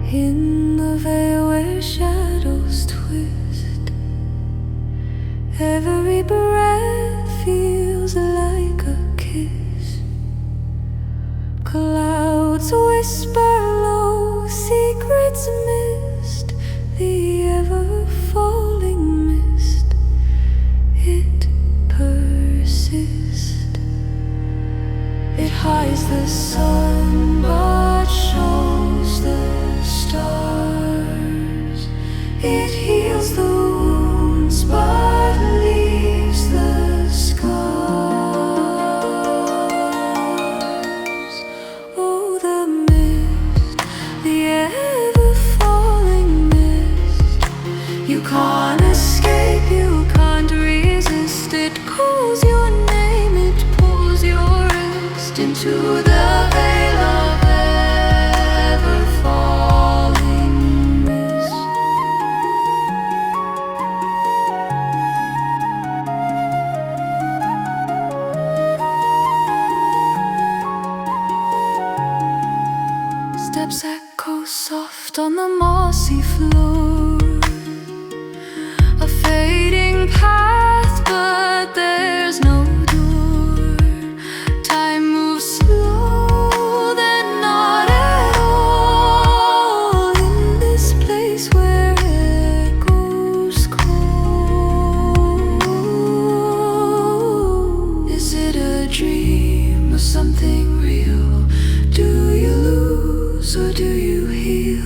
In the veil where shadows twist, every breath feels like a kiss. Clouds whisper low, secrets mist, the ever-falling mist. It persists. It hides the sun but shows the stars. It heals the wounds but leaves the scars. Oh, the mist, the ever-falling mist. You can't escape, you can't resist. It calls your name, it pulls your wrist into the veil of ever-falling mist. Steps echo soft on the mossy floor, a fading path, but there's no door. Time moves slow, then not at all, in this place where echoes call. Is it a dream or something real? Do you lose or do you heal?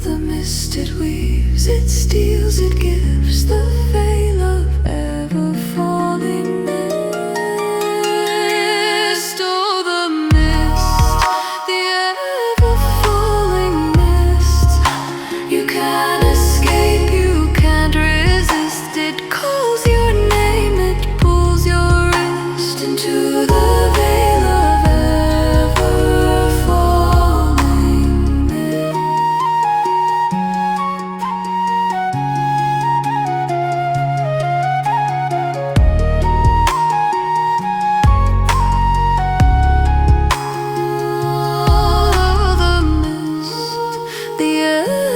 The mist it weaves, it steals, it gives the veil of ever-falling mist. Oh, the mist, the ever-falling mist. You can't escape, you can't resist. It calls your name, it pulls your wrist into the veil of ever-falling mist. Oh, the mist, the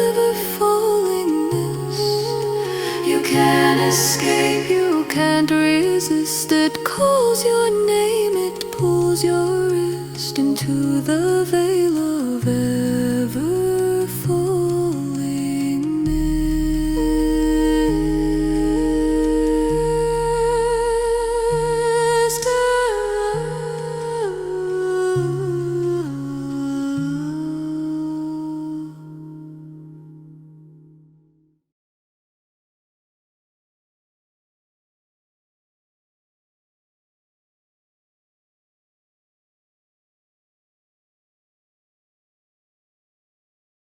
ever-falling mist. You can't escape, you can't resist. It calls your name, it pulls your wrist into the veil of